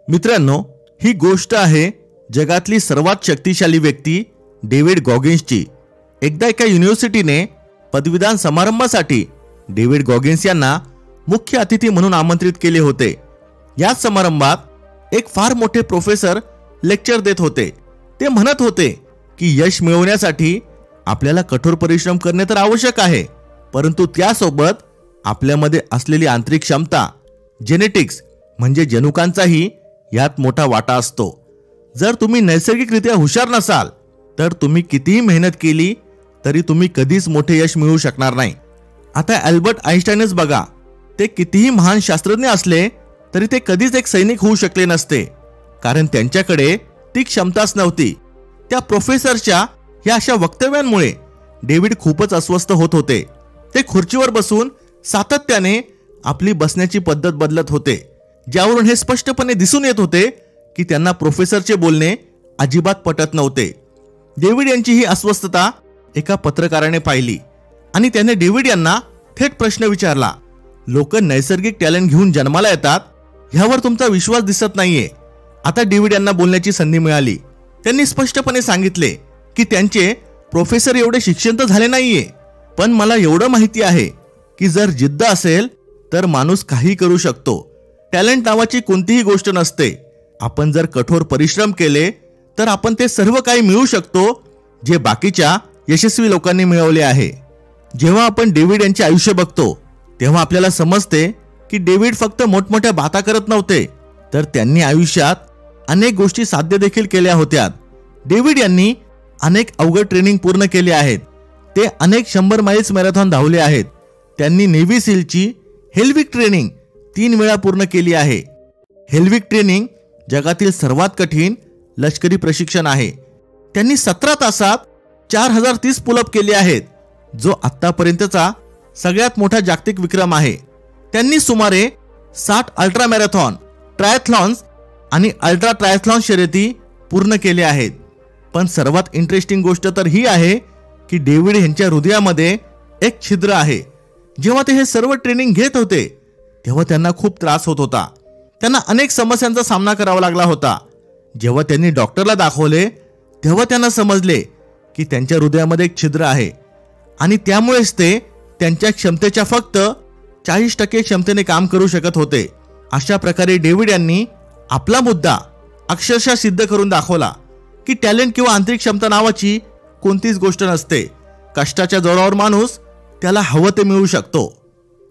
मित्रांनो, ही गोष्ट आहे जगातली सर्वात शक्तिशाली व्यक्ती डेव्हिड गॉगिन्सची। एकदा एका युनिव्हर्सिटीने पदवीदान समारंभासाठी डेव्हिड गॉगिन्स यांना मुख्य अतिथी म्हणून आमंत्रित केले होते। या समारंभात एक फार मोठे प्रोफेसर लेक्चर देत होते। ते म्हणत होते की यश मिळवण्यासाठी आपल्याला कठोर परिश्रम करणे तर आवश्यक आहे, परंतु त्यासोबत आपल्यामध्ये असलेली आंतरिक क्षमता, जेनेटिक्स म्हणजे जनुकांचाही यात मोठा वाटा असतो। जर तुम्ही नैसर्गिकरित्या हुशार नसाल तर तुम्ही कितीही मेहनत केली तरी तुम्ही कधीच मोठे यश मिळवू शकणार नाही। आता अल्बर्ट आइन्स्टाईनच बघा, ते कितीही महान शास्त्रज्ञ असले तरी ते कधीच एक सैनिक होऊ शकले नसते, कारण त्यांच्याकडे ती क्षमताच नव्हती। त्या प्रोफेसरच्या या अशा वक्तव्यांमुळे डेव्हिड खूपच अस्वस्थ होत होते। ते खुर्चीवर बसून सातत्याने आपली बसण्याची पद्धत बदलत होते, ज्यावरून हे स्पष्टपणे दिसून येत होते की त्यांना प्रोफेसरचे बोलणे अजिबात पटत नव्हते। डेव्हिड यांची ही अस्वस्थता एका पत्रकाराने पाहिली आणि त्याने डेव्हिड यांना थेट प्रश्न विचारला, लोक नैसर्गिक टॅलेंट घेऊन जन्माला येतात, ह्यावर तुमचा विश्वास दिसत नाहीये। आता डेव्हिड यांना बोलण्याची संधी मिळाली। त्यांनी स्पष्टपणे सांगितले की त्यांचे प्रोफेसर एवढे शिक्षण तर झाले नाहीये, पण मला एवढं माहिती आहे की जर जिद्द असेल तर माणूस काही करू शकतो। टॅलेंट नावाची कोणतीही गोष्ट नसते। आपण जर कठोर परिश्रम केले तर आपण ते सर्व काही मिळवू शकतो जे बाकीच्या यशस्वी लोकांनी मिळवले आहे। जेव्हा आपण डेव्हिड यांचे आयुष्य बघतो तेव्हा आपल्याला समजते की डेव्हिड फक्त मोठमोठ्या बाता करत नव्हते, तर त्यांनी आयुष्यात अनेक गोष्टी साध्य देखील केल्या होत्या। डेव्हिड यांनी अनेक अवघड ट्रेनिंग पूर्ण केले आहेत। ते अनेक 100 माइल्स मॅरेथॉन धावले आहेत। त्यांनी नेव्ही सीलची हेल्विक ट्रेनिंग 3 वेळा पूर्ण केली आहे। हेल्विक ट्रेनिंग जगातील सर्वात कठीण लष्करी प्रशिक्षण आहे। त्यांनी 17 तासात 4030 पुलअप केले आहेत, जो आतापर्यंतचा सगळ्यात मोठा जागतिक विक्रम आहे। त्यांनी सुमारे 60 अल्ट्रा मॅरेथॉन, ट्रायथलॉन्स आणि अल्ट्रा ट्रायथलॉन शर्यती पूर्ण केल्या आहेत। पण सर्वात इंटरेस्टिंग गोष्ट तर ही आहे की डेव्हिड यांच्या हृदयामध्ये एक छिद्र आहे। जेव्हा ते हे सर्व ट्रेनिंग घेत होते तेव्हा त्यांना खूप त्रास होत होता। त्यांना अनेक समस्यांचा सामना करावा लागला होता। जेव्हा त्यांनी डॉक्टरला दाखवले तेव्हा त्यांना समजले की त्यांच्या हृदयामध्ये एक छिद्र आहे आणि त्यामुळेच ते त्यांच्या क्षमतेच्या फक्त 40% क्षमतेने काम करू शकत होते। अशा प्रकारे डेव्हिड यांनी आपला मुद्दा अक्षरशः सिद्ध करून दाखवला की टॅलेंट किंवा आंतरिक क्षमता नावाची कोणतीच गोष्ट नसते। कष्टाच्या जोरावर माणूस त्याला हवं ते मिळवू शकतो।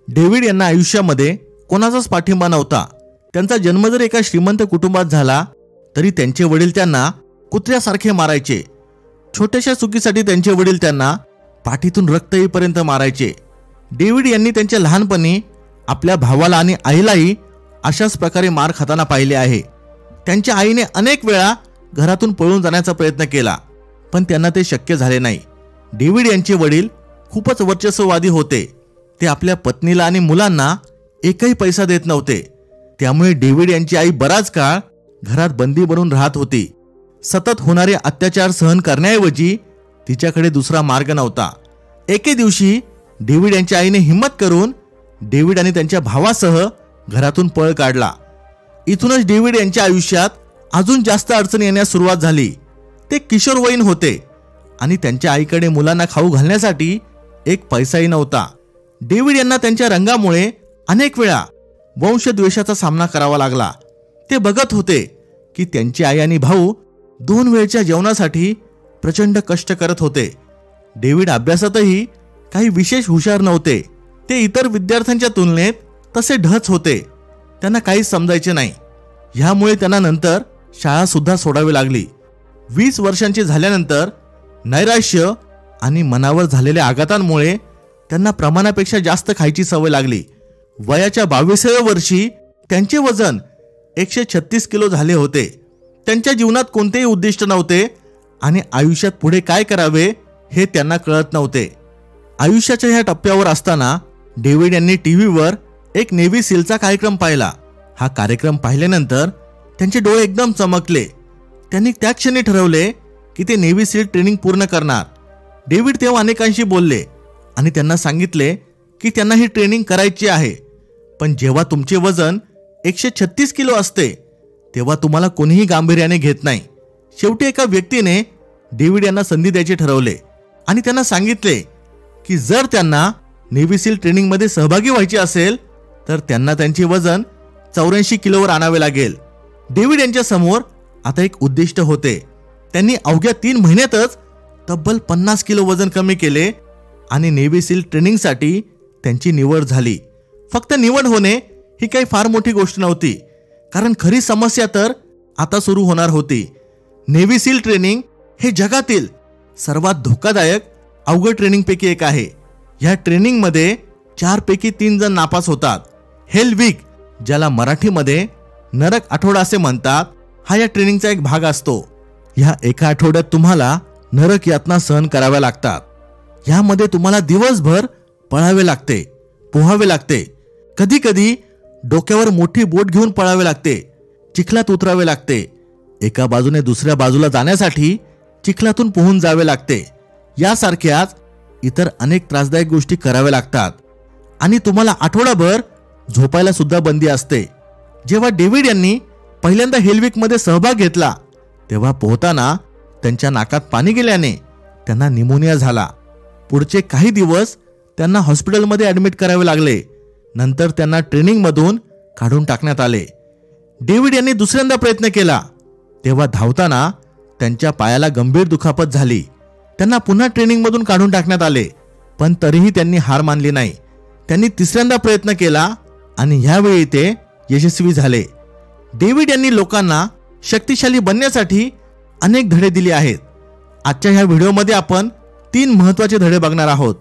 डेव्हिड यांना आयुष्यामध्ये कोणाचाच पाठिंबा नव्हता। त्यांचा जन्म जर एका श्रीमंत कुटुंबात झाला तरी त्यांचे वडील त्यांना कुत्र्यासारखे मारायचे। छोट्याशा चुकीसाठी त्यांचे वडील त्यांना पाठीतून रक्त येईपर्यंत मारायचे। डेव्हिड यांनी त्यांच्या लहानपणी आपल्या भावाला आणि आईलाही अशाच प्रकारे मार खाताना पाहिले आहे। त्यांच्या आईने अनेक वेळा घरातून पळून जाण्याचा प्रयत्न केला, पण त्यांना ते शक्य झाले नाही। डेव्हिड यांचे वडील खूपच वर्चस्ववादी होते। ते आपल्या पत्नीला आणि मुलांना एकही पैसा देत नव्हते। त्यामुळे डेव्हिड यांची आई बराच काळ घरात बंदी बनून राहत होती। सतत होणारे अत्याचार सहन करण्याऐवजी तिच्याकडे दुसरा मार्ग नव्हता। एके दिवशी डेव्हिड यांच्या आईने हिम्मत करून डेव्हिड आणि त्यांच्या भावासह घरातून पळ काढला। इथूनच डेव्हिड यांच्या आयुष्यात अजून जास्त अडचणी येण्यास सुरुवात झाली। ते किशोरवयीन होते आणि त्यांच्या आईकडे मुलांना खाऊ घालण्यासाठी एक पैसाही नव्हता। डेव्हिड यांना त्यांच्या रंगामुळे अनेक वेळा वंशद्वेषाचा सामना करावा लागला। ते बघत होते की त्यांची आई आणि भाऊ 2 वेळच्या जेवणासाठी प्रचंड कष्ट करत होते। डेव्हिड अभ्यासातही काही विशेष हुशार नव्हते। ते इतर विद्यार्थ्यांच्या तुलनेत तसे ढच होते। त्यांना काहीच समजायचे नाही। ह्यामुळे त्यांना नंतर शाळा सुद्धा सोडावी लागली। 20 वर्षांचे झाल्यानंतर नैराश्य आणि मनावर झालेल्या आघातांमुळे त्यांना प्रमाणापेक्षा जास्त खायची सवय लागली। वयाच्या 22व्या वर्षी त्यांचे वजन 136 किलो झाले होते। त्यांच्या जीवनात कोणतेही उद्दिष्ट नव्हते आणि आयुष्यात पुढे काय करावे हे त्यांना कळत नव्हते। आयुष्याच्या ह्या टप्प्यावर असताना डेव्हिड यांनी टीव्हीवर एक नेव्ही सीलचा कार्यक्रम पाहिला। हा कार्यक्रम पाहिल्यानंतर त्यांचे डोळे एकदम चमकले। त्यांनी त्या क्षणी ठरवले की ते नेव्ही सील ट्रेनिंग पूर्ण करणार। डेव्हिड तेव्हा अनेकांशी बोलले आणि त्यांना सांगितले की त्यांना ही ट्रेनिंग करायची आहे, पण जेव्हा तुमचे वजन 136 किलो असते तेव्हा तुम्हाला कोणीही गांभीर्याने घेत नाही. शेवटी एका व्यक्तीने डेव्हिड यांना संधी द्यायचे ठरवले आणि त्यांना सांगितले की जर त्यांना नेव्ही सील ट्रेनिंगमध्ये सहभागी व्हायचे असेल तर त्यांना त्यांचे वजन 84 किलोवर आणावे लागेल. डेव्हिड यांच्या समोर आता एक उद्दिष्ट होते. त्यांनी अवघ्या 3 महिन्यातच तब्बल 50 किलो वजन कमी केले आणि नेव्ही सील ट्रेनिंगसाठी त्यांची निवड झाली. फक्त निवड होणे ही काही फार मोठी गोष्ट नव्हती, कारण खरी समस्या तर आता सुरू होणार होती. नेव्ही सील ट्रेनिंग हे जगातील सर्वात धोकादायक अवघड ट्रेनिंगपैकी एक आहे. ह्या ट्रेनिंगमध्ये 4 पैकी 3 जण नापास होतात. हेल वीक, ज्याला मराठीमध्ये नरक आठवडा असे म्हणतात, हा या ट्रेनिंगचा एक भाग असतो. ह्या एका आठवड्यात तुम्हाला नरक यातना सहन कराव्या लागतात. ह्यामध्ये तुम्हाला दिवसभर पळावे लागते, पोहावे लागते, कधी कधी डोक्यावर मोठी बोट घेऊन पळावे लागते, चिखलात उतरावे लागते, एका बाजूने दुसऱ्या बाजूला जाण्यासाठी चिखलातून पोहून जावे लागते. यासारख्याच इतर अनेक त्रासदायक गोष्टी कराव्या लागतात आणि तुम्हाला आठवडाभर झोपायला सुद्धा बंदी असते. जेव्हा डेव्हिड यांनी पहिल्यांदा हेलविकमध्ये सहभाग घेतला तेव्हा पोहताना त्यांच्या नाकात पाणी गेल्याने त्यांना निमोनिया झाला. पुढचे काही दिवस त्यांना हॉस्पिटलमध्ये ॲडमिट करावे लागले. नंतर त्यांना ट्रेनिंगमधून काढून टाकण्यात आले. डेव्हिड यांनी दुसऱ्यांदा प्रयत्न केला तेव्हा धावताना त्यांच्या पायाला गंभीर दुखापत झाली. त्यांना पुन्हा ट्रेनिंगमधून काढून टाकण्यात आले, पण तरीही त्यांनी हार मानली नाही. त्यांनी तिसऱ्यांदा प्रयत्न केला आणि ह्यावेळी ते यशस्वी झाले. डेव्हिड यांनी लोकांना शक्तिशाली बनण्यासाठी अनेक धडे दिले आहेत. आजच्या ह्या व्हिडिओमध्ये आपण 3 महत्त्वाचे धडे बघणार आहोत.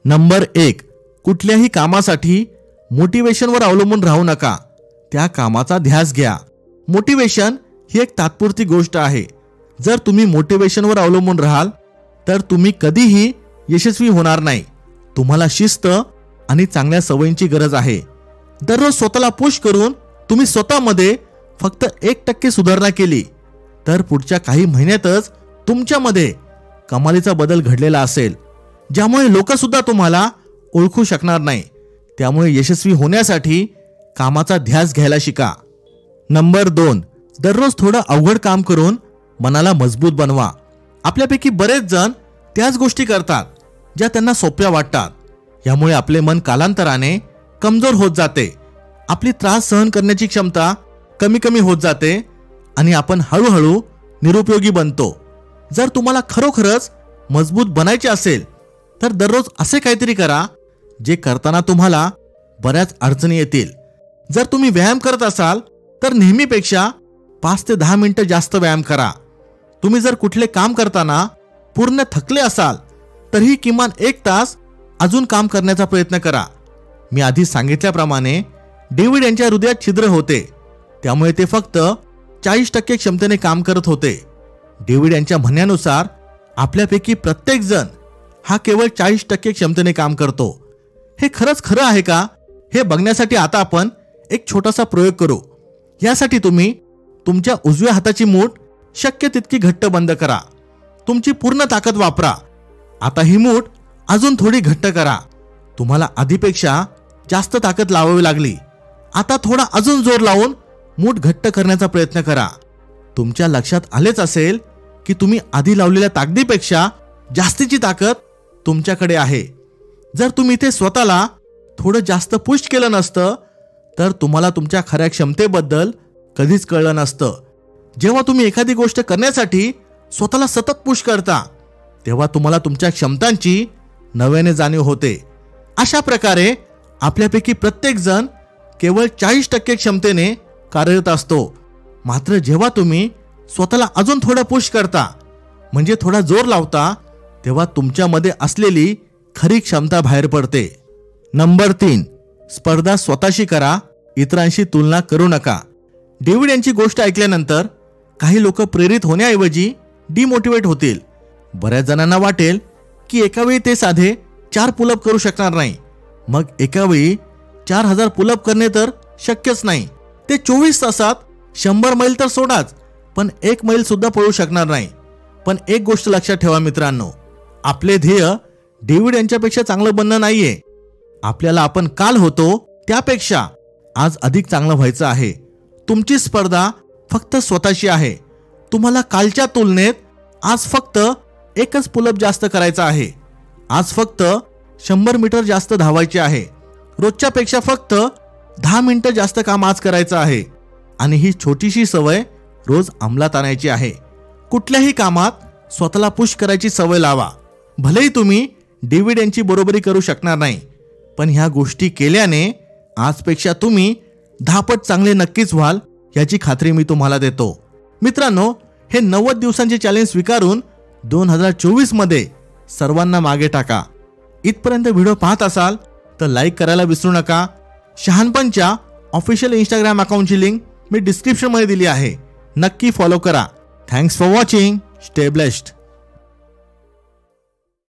नंबर 1, कुठल्याही कामासाठी मोटिवेशनवर अवलंबून राहू नका. त्या कामाचा ध्यास घ्या. मोटिवेशन ही एक तात्पुरती गोष्ट आहे. जर तुम्ही मोटिवेशनवर अवलंबून राहाल तर तुम्ही कधीही यशस्वी होणार नाही. तुम्हाला शिस्त आणि चांगल्या सवयींची गरज आहे. दररोज स्वतःला पुश करून तुम्ही स्वतःमध्ये फक्त 1% सुधारणा केली तर पुढच्या काही महिन्यातच तुमच्यामध्ये कमालीचा बदल घडलेला असेल, ज्यामुळे लोक सुद्धा तुम्हाला ओळखू शकणार नाही. त्यामुळे यशस्वी होण्यासाठी कामाचा ध्यास घ्यायला शिका. नंबर 2, दररोज थोडं अवघड काम करून मनाला मजबूत बनवा. आपल्यापैकी बरेच जण त्याच गोष्टी करतात ज्या त्यांना सोप्या वाटतात. यामुळे आपले मन कालांतराने कमजोर होत जाते. आपली त्रास सहन करण्याची क्षमता कमी कमी होत जाते आणि आपण हळूहळू निरुपयोगी बनतो. जर तुम्हाला खरोखरच मजबूत बनायचे असेल तर दररोज असे काहीतरी करा जे करताना तुम्हाला बऱ्याच अडचणी येतील. जर तुम्ही व्यायाम करत असाल तर नेहमीपेक्षा 5 ते 10 मिनिटं जास्त व्यायाम करा. तुम्ही जर कुठले काम करताना पूर्ण थकले असाल तरीही किमान 1 तास अजून काम करण्याचा प्रयत्न करा. मी आधी सांगितल्याप्रमाणे डेव्हिड यांच्या हृदयात छिद्र होते, त्यामुळे ते फक्त 40% क्षमतेने काम करत होते. डेव्हिड यांच्या म्हणण्यानुसार आपल्यापैकी प्रत्येक जण हा केवळ 40% क्षमतेने काम करतो. हे खरंच खरं आहे का हे बघण्यासाठी आता आपण एक छोटासा प्रयोग करू. यासाठी तुम्ही तुमच्या उजव्या हाताची मूठ शक्य तितकी घट्ट बंद करा. तुमची पूर्ण ताकद वापरा. आता ही मूठ अजून थोडी घट्ट करा. तुम्हाला आधीपेक्षा जास्त ताकद लावावी लागली. आता थोडा अजून जोर लावून मूठ घट्ट करण्याचा प्रयत्न करा. तुमच्या लक्षात आलेच असेल की तुम्ही आधी लावलेल्या ताकदीपेक्षा जास्तीची ताकद तुमच्याकडे आहे. जर तुम्ही इथे स्वतःला थोडं जास्त पुश केलं नसतं तर तुम्हाला तुमच्या खऱ्या क्षमतेबद्दल कधीच कळलं नसतं. जेव्हा तुम्ही एखादी गोष्ट करण्यासाठी स्वतःला सतत पुश करता तेव्हा तुम्हाला तुमच्या क्षमतांची नव्याने जाणीव होते. अशा प्रकारे आपल्यापैकी प्रत्येक जण केवळ 40% क्षमतेने कार्यरत असतो. मात्र जेव्हा तुम्ही स्वतःला अजून थोडं पुश करता म्हणजे थोडा जोर लावता तेव्हा तुमच्यामध्ये असलेली खरी क्षमता बाहेर पडते. नंबर 3, स्पर्धा स्वतःशी करा, इतरांशी तुलना करू नका. डेव्हिड यांची गोष्ट ऐकल्यानंतर काही लोक प्रेरित होण्याऐवजी डिमोटिवेट होतील. बऱ्याच जणांना वाटेल की एका वेळी ते साधे 4 पुलअप करू शकणार नाही. मग एका वेळी 4000 पुलअप करणे तर शक्यच नाही. ते 24 तासात 100 मैल तर सोडाच, पण 1 मैल सुद्धा पळू शकणार नाही. पण एक गोष्ट लक्षात ठेवा मित्रांनो, आपले ध्येय डेव्हिड यांच्यापेक्षा चांगलं बनणं नाहीये. आपल्याला आपण काल होतो त्यापेक्षा आज अधिक चांगलं व्हायचं आहे. तुमची स्पर्धा फक्त स्वतःशी आहे. तुम्हाला कालच्या तुलनेत आज फक्त एकच पुलअप जास्त करायचा आहे. आज फक्त 100 मीटर जास्त धावायचे आहे. रोजच्या पेक्षा फक्त 10 मिनिटं जास्त काम आज करायचं आहे. आणि ही छोटीशी सवय रोज अंमलात आणायची आहे. कुठल्याही कामात स्वतःला पुश करायची सवय लावा. भलेही तुम्ही डेव्हिड यांची बरोबरी करू शकणार नाही, पण ह्या गोष्टी केल्याने आजपेक्षा तुम्ही 10 पट चांगले नक्कीच व्हाल याची खात्री मी तुम्हाला देतो. मित्रांनो, हे 90 दिवसांचे चॅलेंज स्वीकारून 2024 मध्ये सर्वांना मागे टाका. इथपर्यंत व्हिडिओ पाहत असाल तर लाईक करायला विसरू नका. शहाणपणच्या ऑफिशियल इंस्टाग्राम अकाउंटची लिंक मी डिस्क्रिप्शन मध्ये दिली आहे. नक्की फॉलो करा. Thanks for watching. Stay blessed.